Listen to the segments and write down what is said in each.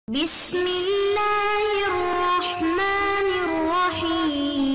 بسم اللہ الرحمن الرحیم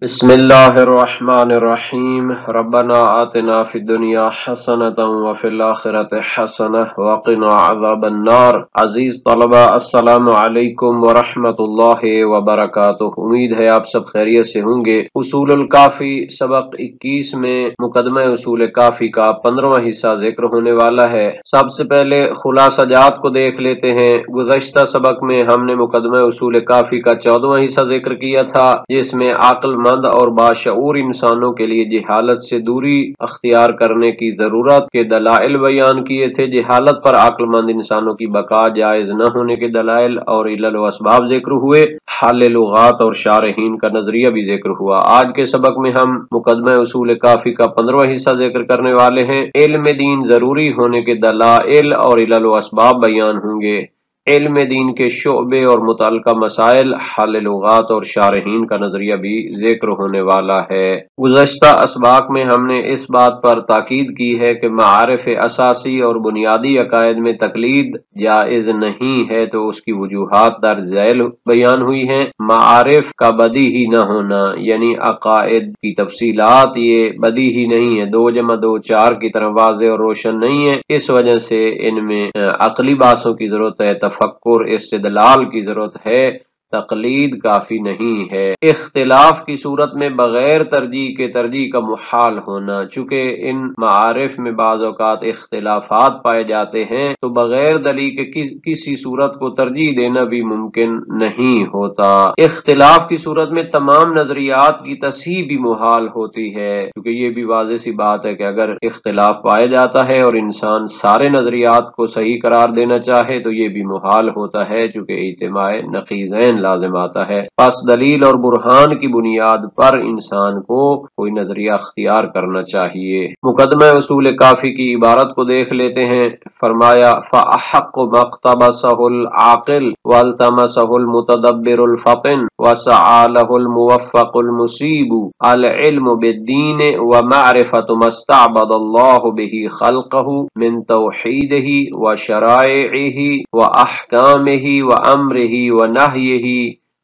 بسم اللہ الرحمن الرحیم ربنا آتنا فی الدنیا حسنة وفی الآخرة حسنة وقنا عذاب النار۔ عزیز طلبہ، السلام علیکم ورحمۃ اللہ وبرکاتہ۔ امید ہے آپ سب خیریت سے ہوں گے۔ اصول الکافی سبق 21 میں مقدمہ اصول کافی کا 15واں حصہ ذکر ہونے والا ہے۔ سب سے پہلے خلاصہ جات کو دیکھ لیتے ہیں۔ گزشتہ سبق میں ہم نے مقدمہ اصول کافی کا 14واں حصہ ذکر کیا تھا، جس میں عقل مند اور باشعور انسانوں کے لیے جہالت سے دوری اختیار کرنے کی ضرورت کے دلائل بیان کیے تھے۔ جہالت پر عقل مند انسانوں کی بقا جائز نہ ہونے کے دلائل اور علل و اسباب ذکر ہوئے۔ حل لغات اور شارحین کا نظریہ بھی ذکر ہوا۔ آج کے سبق میں ہم مقدمہ اصول کافی کا 15واں حصہ ذکر کرنے والے ہیں۔ علم دین ضروری ہونے کے دلائل اور علل و اسباب بیان ہوں گے۔ علم دین کے شعبے اور متعلقہ مسائل، حل لغات اور شارحین کا نظریہ بھی ذکر ہونے والا ہے۔ گزشتہ اسباق میں ہم نے اس بات پر تاکید کی ہے کہ معارف اساسی اور بنیادی عقائد میں تقلید جائز نہیں ہے، تو اس کی وجوہات درج ذیل بیان ہوئی ہیں۔ معارف کا بدیہی نہ ہونا، یعنی عقائد کی تفصیلات یہ بدیہی نہیں ہے، 2 + 2 4 کی طرح واضح اور روشن نہیں ہے، اس وجہ سے ان میں عقلی بحثوں کی ضرورت ہے، تفکر استدلال کی ضرورت ہے، تقلید کافی نہیں ہے۔ اختلاف کی صورت میں بغیر ترجیح کے ترجیح کا محال ہونا، چونکہ ان معارف میں بعض اوقات اختلافات پائے جاتے ہیں تو بغیر دلیل کے کسی صورت کو ترجیح دینا بھی ممکن نہیں ہوتا۔ اختلاف کی صورت میں تمام نظریات کی تصحیح بھی محال ہوتی ہے، کیونکہ یہ بھی واضح سی بات ہے کہ اگر اختلاف پایا جاتا ہے اور انسان سارے نظریات کو صحیح قرار دینا چاہے تو یہ بھی محال ہوتا ہے، چونکہ اجتماع نقیضین لازم آتا ہے۔ پس دلیل اور برہان کی بنیاد پر انسان کو کوئی نظریہ اختیار کرنا چاہیے۔ مقدمہ اصول کافی کی عبارت کو دیکھ لیتے ہیں۔ فرمایا فَأَحَقُّ مَا اقْتَبَسَهُ الْعَاقِلُ وَالْتَمَسَهُ الْمُتَدَبِّرُ الْفَطِنُ وَسَعَى لَهُ الْمُوَفَّقُ الْمُصِيبُ الْعِلْمُ بِالدِّينِ وَمَعْرِفَةُ مَا اسْتَعْبَدَ اللَّهُ بِهِ خَلْقَهُ مِنْ تَوْحِيدِهِ وَشَرَائِعِهِ وَأَحْكَامِهِ وَأَمْرِهِ وَنَهْيِهِ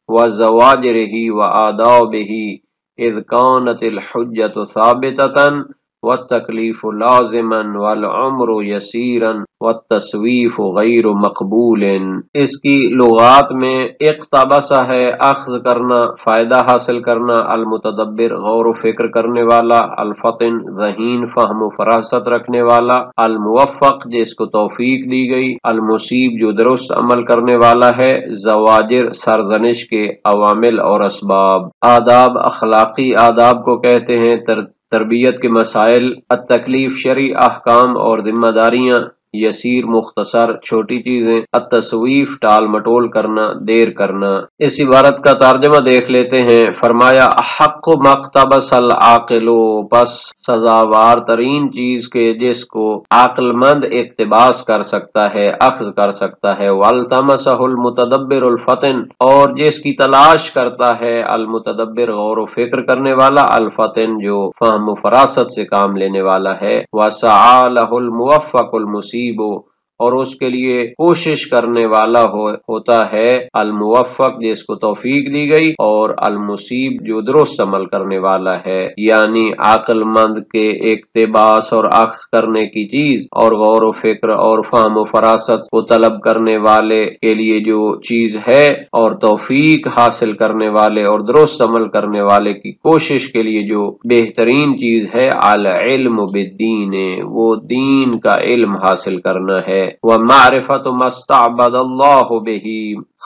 وَزَوَاجِرِهِ وَآدَابِهِ إِذْ كَانَتِ الْحُجَّةُ ثَابِتَةً وَالتَّكْلِيفُ لَازِمًا وَالْعُمْرُ يَسِيرًا وَالتَّسْوِيفُ غَيْرُ مَقْبُولٍ۔ اس کی لغات میں اقتبسہ ہے اخذ کرنا، فائدہ حاصل کرنا، المتدبر غور و فکر کرنے والا، الفطن ذہین فہم و فراست رکھنے والا، الموفق جس کو توفیق دی گئی، المصیب جو درست عمل کرنے والا ہے، زواجر سرزنش کے عوامل اور اسباب، آداب اخلاقی آداب کو کہتے ہیں، تربیت کے مسائل، التکلیف شرعی احکام اور ذمہ داریاں، یسیر مختصر چھوٹی چیزیں، التسویف ٹال مٹول کرنا، دیر کرنا۔ اس عبارت کا ترجمہ دیکھ لیتے ہیں۔ فرمایا احق ما اقتبس العاقل، پس سزاوار ترین چیز کے جس کو عقل مند اقتباس کر سکتا ہے، اخذ کر سکتا ہے، والتمسہ المتدبر الفطن، اور جس کی تلاش کرتا ہے المتدبر غور و فکر کرنے والا، الفطن جو فہم و فراست سے کام لینے والا ہے، وسعى له الموفق المصیب، اور اس کے لیے کوشش کرنے والا ہوتا ہے الموفق جس کو توفیق دی گئی، اور المصیب جو درست عمل کرنے والا ہے، یعنی عقل مند کے اقتباس اور اخذ کرنے کی چیز اور غور و فکر اور فہم و فراست کو طلب کرنے والے کے لیے جو چیز ہے، اور توفیق حاصل کرنے والے اور درست عمل کرنے والے کی کوشش کے لیے جو بہترین چیز ہے، العلم بالدین، وہ دین کا علم حاصل کرنا ہے، وَمَعْرِفَةُ مَا اسْتَعْبَدَ اللَّهُ بِهِ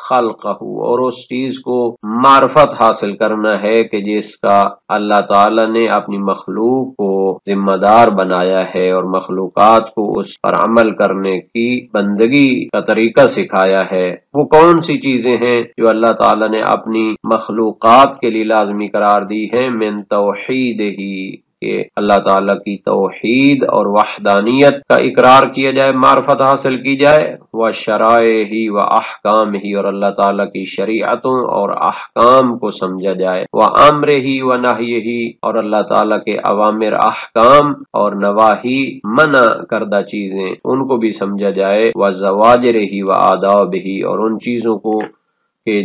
خَلْقَهُ، اور اس چیز کو معرفت حاصل کرنا ہے کہ جس کا اللہ تعالی نے اپنی مخلوق کو ذمہ دار بنایا ہے اور مخلوقات کو اس پر عمل کرنے کی بندگی کا طریقہ سکھایا ہے۔ وہ کون سی چیزیں ہیں جو اللہ تعالی نے اپنی مخلوقات کے لیے لازمی قرار دی ہیں؟ من توحیدہ، کہ اللہ تعالیٰ کی توحید اور وحدانیت کا اقرار کیا جائے، معرفت حاصل کی جائے، وشرائعہ و احکامہ، اور اللہ تعالیٰ کی شریعتوں اور احکام کو سمجھا جائے، وامرہ و نہیہ، اور اللہ تعالیٰ کے اوامر، احکام اور نواہی، منع کردہ چیزیں، ان کو بھی سمجھا جائے، وزواجرہ و آدابہ، اور ان چیزوں کو کہ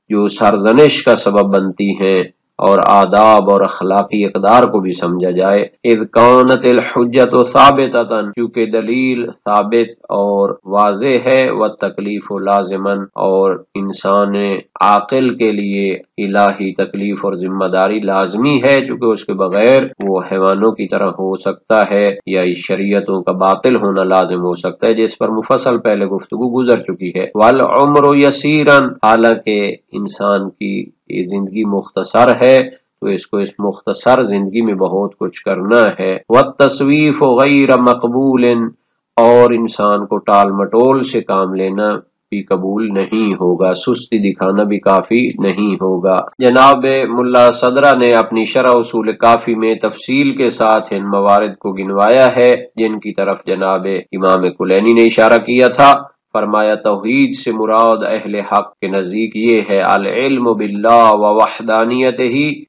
جو سرزنش کا سبب بنتی ہیں، اور آداب اور اخلاقی اقدار کو بھی سمجھا جائے۔ اذ کانت الحجت ثابتۃ، کیونکہ دلیل ثابت اور واضح ہے، والتکلیف لازماً، اور انسان عاقل کے لیے الہی تکلیف اور ذمہ داری لازمی ہے، چونکہ اس کے بغیر وہ حیوانوں کی طرح ہو سکتا ہے، یا شریعتوں کا باطل ہونا لازم ہو سکتا ہے، جس پر مفصل پہلے گفتگو گزر چکی ہے۔ والعمر یسیرا، حالانکہ انسان کی یہ زندگی مختصر ہے تو اس کو اس مختصر زندگی میں بہت کچھ کرنا ہے۔ والتصویف غیر مقبول، اور انسان کو ٹال مٹول سے کام لینا بھی قبول نہیں ہوگا، سستی دکھانا بھی کافی نہیں ہوگا۔ جناب ملا صدرہ نے اپنی شرح اصول کافی میں تفصیل کے ساتھ ان موارد کو گنوایا ہے جن کی طرف جناب امام کلینی نے اشارہ کیا تھا۔ فرمایا توحید سے مراد اہل حق کے نزدیک یہ ہے العلم باللہ و وحدانیتہ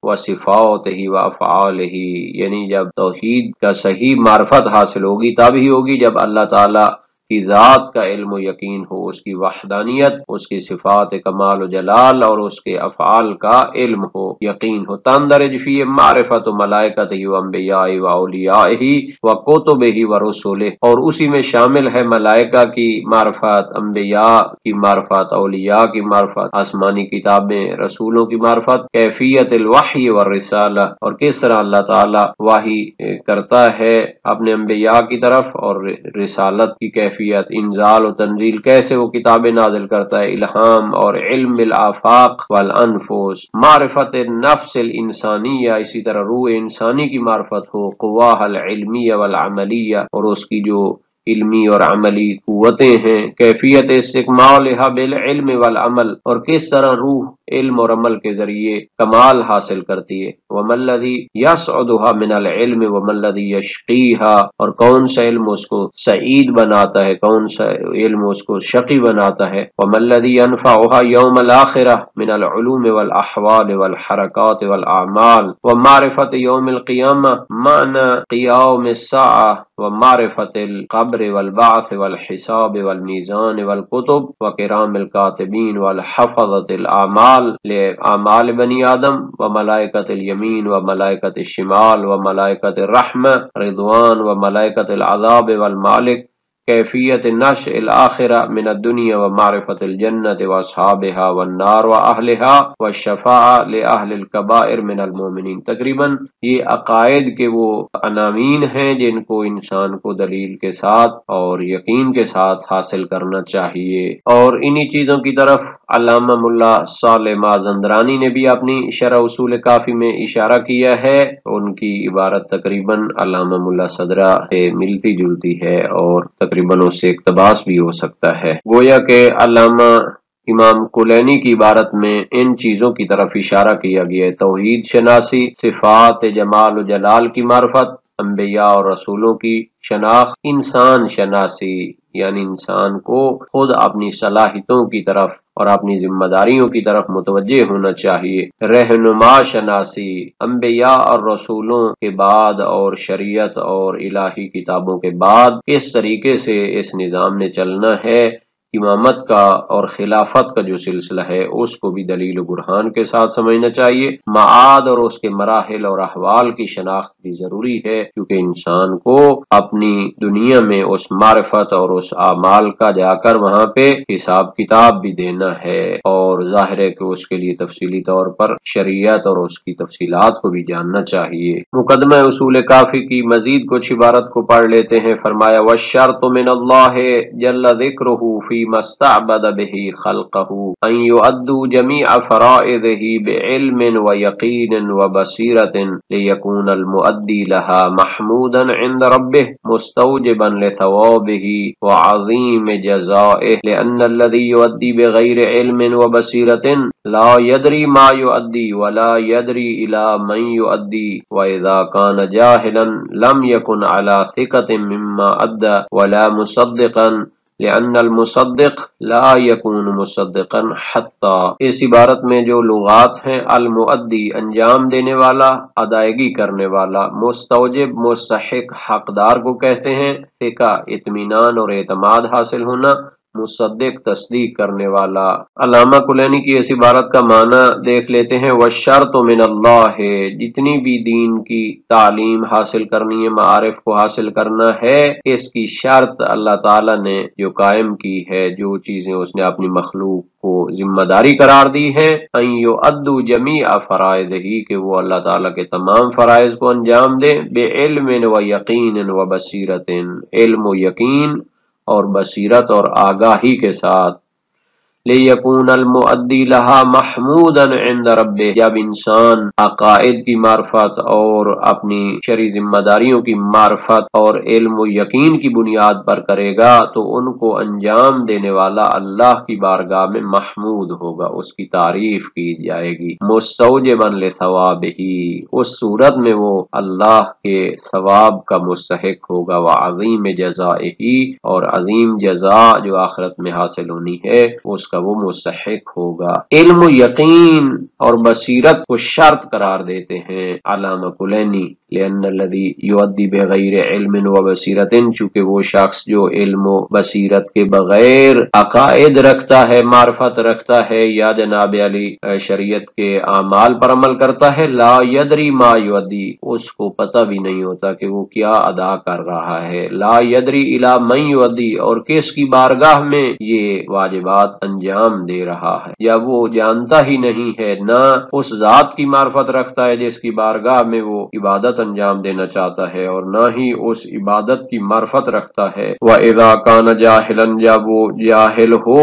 و صفاتہ و افعالہ، یعنی جب توحید کا صحیح معرفت حاصل ہوگی تب ہی ہوگی جب اللہ تعالی کی ذات کا علم و یقین ہو، اس کی وحدانیت، اس کی صفات کمال و جلال اور اس کے افعال کا علم ہو، یقین ہو۔ تندرج فی معرفت ملائکتہ و انبیاء و اولیائہ و کتبہ و رسلہ، اور اسی میں شامل ہے ملائکہ کی معرفت، انبیاء کی معرفت، اولیاء کی معرفت، آسمانی کتابیں، رسولوں کی معرفت، کیفیت الوحی والرسالہ، اور کس طرح اللہ تعالی وحی کرتا ہے اپنے انبیاء کی طرف، اور رسالت کی کیفیت، انزال و تنزیل، کیسے وہ کتابیں نازل کرتا ہے، الہام اور علم بالآفاق والانفس، معرفت نفس الانسانیہ، اسی طرح روح انسانی کی معرفت ہو، قواہ العلمیہ والعملیہ، اور اس کی جو علمی اور عملی قوتیں ہیں، کیفیت استکمالها بالعلم والعمل، اور کس طرح روح علم اور عمل کے ذریعے کمال حاصل کرتی ہے، وما الذی یسعدها من العلم وما الذی یشقیها، اور کون سا علم اس کو سعید بناتا ہے، کون سا علم اس کو شقی بناتا ہے، وما الذی ینفعها یوم الآخرہ من العلوم والاحوال والحرکات والاعمال ومعرفت یوم القیامہ معنی قیام الساعہ ومعرفت القبر والبعث والحساب والمیزان والکتب وکرام الکاتبین والحفظت الاعمال لأعمال بنی آدم وملائکت الیمین وملائکت الشمال وملائکت الرحمہ رضوان وملائکت العذاب والمالک، کیفیت نشء الآخرہ من الدنیا ومعرفت الجنت واصحابها والنار واہلها والشفاعہ لأہل الکبائر من المؤمنین۔ تقریباً یہ عقائد کے وہ عناوین ہیں جن کو انسان کو دلیل کے ساتھ اور یقین کے ساتھ حاصل کرنا چاہیے، اور انہی چیزوں کی طرف علامہ ملا صالح مازندرانی نے بھی اپنی شرح اصول کافی میں اشارہ کیا ہے۔ ان کی عبارت تقریباً علامہ ملا صدرہ سے ملتی جلتی ہے اور تقریباً اس سے اقتباس بھی ہو سکتا ہے، گویا کہ علامہ امام کلینی کی عبارت میں ان چیزوں کی طرف اشارہ کیا گیا ہے: توحید شناسی، صفات جمال و جلال کی معرفت، انبیاء اور رسولوں کی شناخت، انسان شناسی، یعنی انسان کو خود اپنی صلاحیتوں کی طرف اور اپنی ذمہ داریوں کی طرف متوجہ ہونا چاہیے، رہنما شناسی، انبیاء اور رسولوں کے بعد اور شریعت اور الہی کتابوں کے بعد کس طریقے سے اس نظام نے چلنا ہے، امامت کا اور خلافت کا جو سلسلہ ہے اس کو بھی دلیل و برہان کے ساتھ سمجھنا چاہیے، معاد اور اس کے مراحل اور احوال کی شناخت بھی ضروری ہے، کیونکہ انسان کو اپنی دنیا میں اس معرفت اور اس اعمال کا جا کر وہاں پہ حساب کتاب بھی دینا ہے، اور ظاہر ہے کہ اس کے لیے تفصیلی طور پر شریعت اور اس کی تفصیلات کو بھی جاننا چاہیے۔ مقدمہ اصول کافی کی مزید کچھ عبارت کو پڑھ لیتے ہیں۔ فرمایا: وَالشَّرْطُ مِنَ اللَّهِ جَلَّ ذِكْرُهُ فِي ما استعبد به خلقه ان يؤدوا جميع فرائضه بعلم ويقين وبصيرة ليكون المؤدي لها محمودا عند ربه مستوجبا لثوابه وعظيم جزائه لأن الذي يؤدي بغير علم وبصيرة لا يدري ما يؤدي ولا يدري إلى من يؤدي وإذا كان جاهلا لم يكن على ثقة مما أدى ولا مصدقا لأن المصدق لا يكون مصدقا حتى۔ اس عبارت میں جو لغات ہیں، المؤدی انجام دینے والا، ادائیگی کرنے والا، مستوجب مستحق حقدار کو کہتے ہیں، ثقہ اطمینان اور اعتماد حاصل ہونا، مصدق تصدیق کرنے والا۔ علامہ کلینی کی اس عبارت کا معنی دیکھ لیتے ہیں، والشرط من اللہ، جتنی بھی دین کی تعلیم حاصل کرنی ہے، معارف کو حاصل کرنا ہے، اس کی شرط اللہ تعالی نے جو قائم کی ہے، جو چیزیں اس نے اپنی مخلوق کو ذمہ داری قرار دی ہے، ان یؤدوا جمیع فرائضہ، کہ وہ اللہ تعالی کے تمام فرائض کو انجام دیں، بعلم و یقین و بصیرت، علم و یقین اور بصیرت اور آگاہی کے ساتھ، لیکون المؤدی لہا محمودا عند ربہ، جب انسان عقائد کی معرفت اور اپنی شرعی ذمہ داریوں کی معرفت اور علم و یقین کی بنیاد پر کرے گا تو ان کو انجام دینے والا اللہ کی بارگاہ میں محمود ہوگا، اس کی تعریف کی جائے گی، مستوجبا لثوابہ، اس صورت میں وہ اللہ کے ثواب کا مستحق ہوگا، وعظیم جزائہ، اور عظیم جزا جو آخرت میں حاصل ہونی ہے اس کا وہ مستحق ہوگا۔ علم و یقین اور بصیرت کو شرط قرار دیتے ہیں علامہ کلینی، لأن الذی یؤدی بغیر علم و بصیرت، چونکہ وہ شخص جو علم و بصیرت کے بغیر عقائد رکھتا ہے، معرفت رکھتا ہے، یا جناب علی شریعت کے اعمال پر عمل کرتا ہے، لا یدری ما یؤدی، اس کو پتہ بھی نہیں ہوتا کہ وہ کیا ادا کر رہا ہے، لا یدری الی من یؤدی، اور کس کی بارگاہ میں یہ واجبات انجام دے رہا ہے، یا وہ جانتا ہی نہیں ہے، نہ اس ذات کی معرفت رکھتا ہے جس کی بارگاہ میں وہ عبادت انجام دینا چاہتا ہے، اور نہ ہی اس عبادت کی معرفت رکھتا ہے۔ وَإِذَا كَانَ جَاهِلًا، جب وہ جاہل ہو،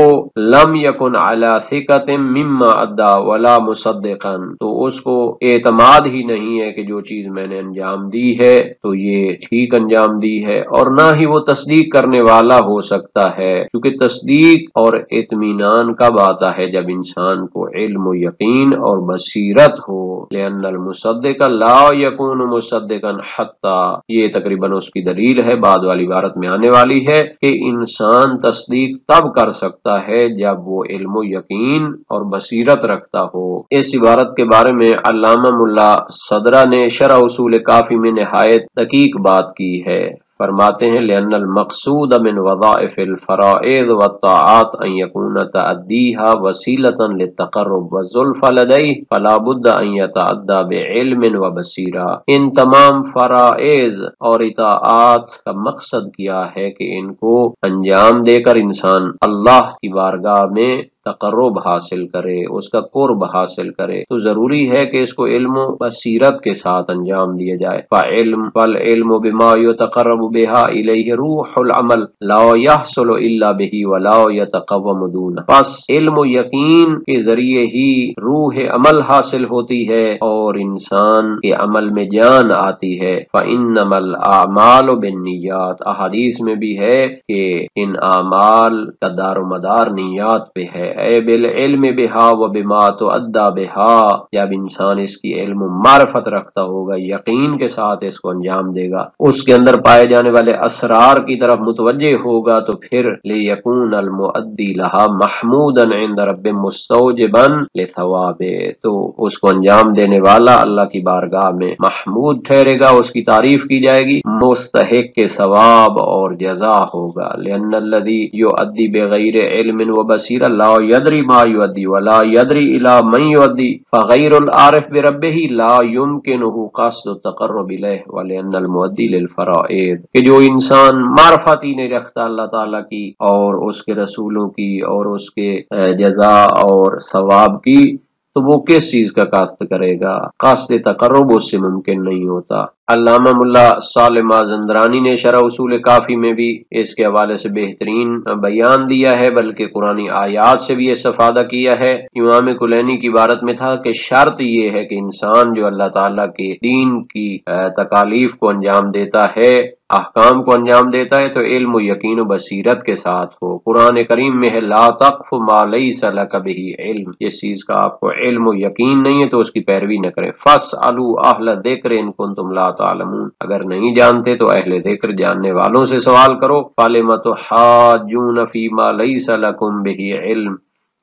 لَمْ يَكُنْ عَلَى ثِقَةٍ مِمَّا أَدَّى وَلَا مُصَدِّقًا، تو اس کو اعتماد ہی نہیں ہے کہ جو چیز میں نے انجام دی ہے تو یہ ٹھیک انجام دی ہے، اور نہ ہی وہ تصدیق کرنے والا ہو سکتا ہے، کیونکہ تصدیق اور اطمینان کب آتا ہے؟ جب انسان کو علم و یقین اور بصیرت ہو، لأن المصدق لا يكون مصدقا حتى، یہ تقریباً اس کی دلیل ہے، بعد والی عبارت میں آنے والی ہے کہ انسان تصدیق تب کر سکتا ہے جب وہ علم و یقین اور بصیرت رکھتا ہو۔ اس عبارت کے بارے میں علامہ ملا صدرہ نے شرح اصول کافی میں نہایت دقیق بات کی ہے، فرماتے ہیں لأن المقصود من وظائف الفرائض والطاعات ان يكون تأديها وسيلة للتقرب والزلفى لديه فلا بد ان يتعدى بعلم وبصیرہ، ان تمام فرائض اور اطاعات کا مقصد کیا ہے کہ ان کو انجام دے کر انسان اللہ کی بارگاہ میں تقرب حاصل کرے، اس کا قرب حاصل کرے، تو ضروری ہے کہ اس کو علم و بصیرت کے ساتھ انجام دیا جائے۔ فالعلم بما يتقرب بها الیہ روح العمل لا يحصل الا به ولا يتقوم دونه، پس علم و یقین کے ذریعے ہی روح عمل حاصل ہوتی ہے اور انسان کے عمل میں جان آتی ہے۔ فانما الاعمال بالنیات، احادیث میں بھی ہے کہ ان اعمال کا دار و مدار نیات پہ ہے، اے بالعلم بہا و بما تؤدى بہا، جب انسان اس کی علم و معرفت رکھتا ہوگا، یقین کے ساتھ اس کو انجام دے گا، اس کے اندر پائے جانے والے اسرار کی طرف متوجہ ہوگا، تو پھر لیکون المؤدی لہا محمودا عند رب مستوجبا لثواب، تو اس کو انجام دینے والا اللہ کی بارگاہ میں محمود ٹھہرے گا، اس کی تعریف کی جائے گی، مستحق کے ثواب اور جزا ہوگا۔ لأن الذی یؤدی بغیر علم و بصیرہ لا یدری ما یؤدی ولا یدری الی من یؤدی فغیر العارف بربہ لا یمکنہ قصد التقرب الیہ ولأن المؤدی للفرائض، کہ جو انسان معرفت ہی نہیں رکھتا اللہ تعالیٰ کی اور اس کے رسولوں کی اور اس کے جزا اور ثواب کی، تو وہ کس چیز کا قصد کرے گا؟ قصد تقرب اس سے ممکن نہیں ہوتا۔ علامہ ملا صالح مازندرانی نے شرح اصول کافی میں بھی اس کے حوالے سے بہترین بیان دیا ہے، بلکہ قرآنی آیات سے بھی استفادہ کیا ہے۔ امام کلینی کی عبارت میں تھا کہ شرط یہ ہے کہ انسان جو اللہ تعالیٰ کے دین کی تکالیف کو انجام دیتا ہے، احکام کو انجام دیتا ہے، تو علم و یقین و بصیرت کے ساتھ ہو۔ قرآن کریم میں ہے لا تقف ما لیس لک بہ علم، جس چیز کا آپ کو علم و یقین نہیں ہے تو اس کی پیروی نہ کریں۔ فاسألوا اہل الذکر ان کنتم لا تعلمون، اگر نہیں جانتے تو اہل ذکر جاننے والوں سے سوال کرو۔ فلم تحاجون فیما لیس لکم بہ علم،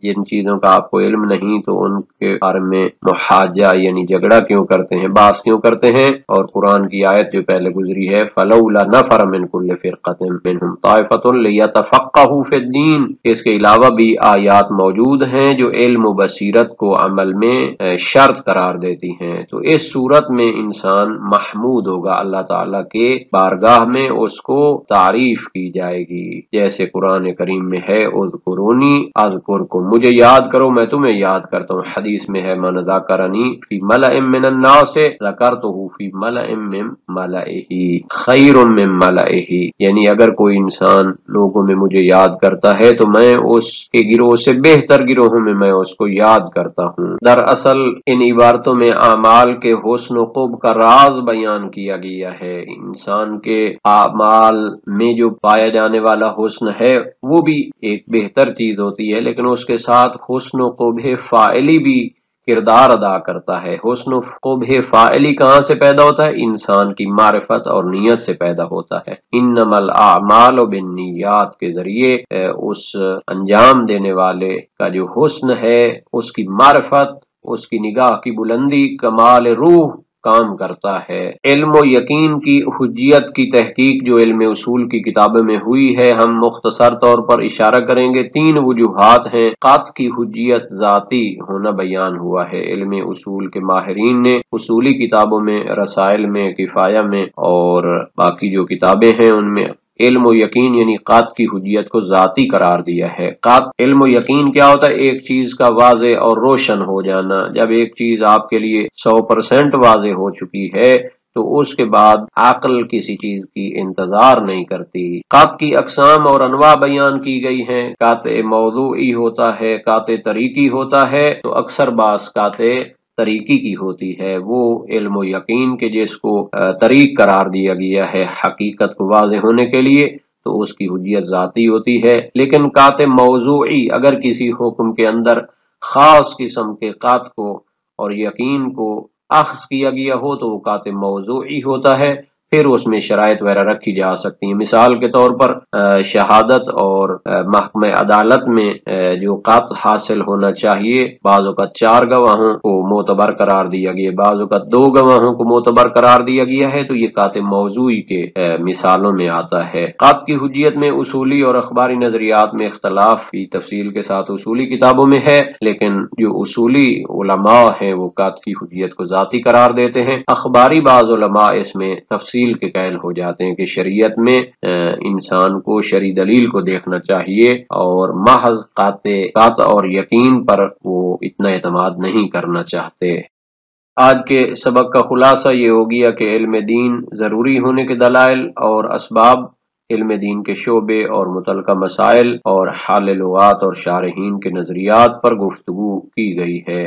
جن چیزوں کا آپ کو علم نہیں تو ان کے بارے میں محاجہ یعنی جھگڑا کیوں کرتے ہیں، بحث کیوں کرتے ہیں۔ اور قرآن کی آیت جو پہلے گزری ہے فلولا نفر من کل فرقۃ منهم طائفۃ لیتفقهوا فی الدین، اس کے علاوہ بھی آیات موجود ہیں جو علم و بصیرت کو عمل میں شرط قرار دیتی ہیں۔ تو اس صورت میں انسان محمود ہوگا، اللہ تعالیٰ کے بارگاہ میں اس کو تعریف کی جائے گی، جیسے قرآن کریم میں ہے اذکرونی اذکرکم، مجھے یاد کرو میں تمہیں یاد کرتا ہوں۔ حدیث میں ہے من ذکرنی فی ملأ من الناس ذکرتہ فی ملأ من ملئہ خیر من ملئہ، یعنی اگر کوئی انسان لوگوں میں مجھے یاد کرتا ہے تو میں اس کے گروہ سے بہتر گروہوں میں اس کو یاد کرتا ہوں۔ دراصل ان عبارتوں میں اعمال کے حسن و خوب کا راز بیان کیا گیا ہے۔ انسان کے اعمال میں جو پایا جانے والا حسن ہے وہ بھی ایک بہتر چیز ہوتی ہے، لیکن اس کے ساتھ حسن و قبح فاعلی بھی کردار ادا کرتا ہے۔ حسن و قبح فاعلی کہاں سے پیدا ہوتا ہے؟ انسان کی معرفت اور نیت سے پیدا ہوتا ہے۔ انما الاعمال بالنیات کے ذریعے اس انجام دینے والے کا جو حسن ہے، اس کی معرفت، اس کی نگاہ کی بلندی، کمال روح کام کرتا ہے۔ علم و یقین کی حجیت کی تحقیق جو علم اصول کی کتابوں میں ہوئی ہے، ہم مختصر طور پر اشارہ کریں گے۔ 3 وجوہات ہیں۔ قطع کی حجیت ذاتی ہونا بیان ہوا ہے علم اصول کے ماہرین نے، اصولی کتابوں میں، رسائل میں، کفایہ میں اور باقی جو کتابیں ہیں ان میں علم و یقین یعنی قطع کی حجیت کو ذاتی قرار دیا ہے۔ قطع علم و یقین کیا ہوتا ہے؟ ایک چیز کا واضح اور روشن ہو جانا۔ جب ایک چیز آپ کے لیے 100% واضح ہو چکی ہے تو اس کے بعد عقل کسی چیز کی انتظار نہیں کرتی۔ قطع کی اقسام اور انواع بیان کی گئی ہیں۔ قطع موضوعی ہوتا ہے، قطع طریقی ہوتا ہے، تو اکثر بعض قطع طریقی کی ہوتی ہے، وہ علم و یقین کے جس کو طریق قرار دیا گیا ہے حقیقت کو واضح ہونے کے لیے، تو اس کی حجیت ذاتی ہوتی ہے۔ لیکن قطع موضوعی اگر کسی حکم کے اندر خاص قسم کے قطع کو اور یقین کو اخذ کیا گیا ہو تو وہ قطع موضوعی ہوتا ہے، پھر اس میں شرائط وغیرہ رکھی جا سکتی ہیں۔ مثال کے طور پر شہادت اور محکمہ عدالت میں جو قطع حاصل ہونا چاہیے، بعض اوقات 4 گواہوں کو معتبر قرار دیا گیا، بعض اوقات 2 گواہوں کو معتبر قرار دیا گیا ہے، تو یہ قطع موضوعی کے مثالوں میں آتا ہے۔ قطع کی حجیت میں اصولی اور اخباری نظریات میں اختلاف کی تفصیل کے ساتھ اصولی کتابوں میں ہے، لیکن جو اصولی علماء ہیں وہ قطع کی حجیت کو ذاتی قرار دیتے ہیں۔ اخباری بعض علماء اس میں تفصیل کے قائل ہو جاتے ہیں کہ شریعت میں انسان کو شرعی دلیل کو دیکھنا چاہیے اور محض قطع اور یقین پر وہ اتنا اعتماد نہیں کرنا چاہتے۔ آج کے سبق کا خلاصہ یہ ہو گیا کہ علم دین ضروری ہونے کے دلائل اور اسباب، علم دین کے شعبے اور متعلقہ مسائل اور حال لغات اور شارحین کے نظریات پر گفتگو کی گئی ہے۔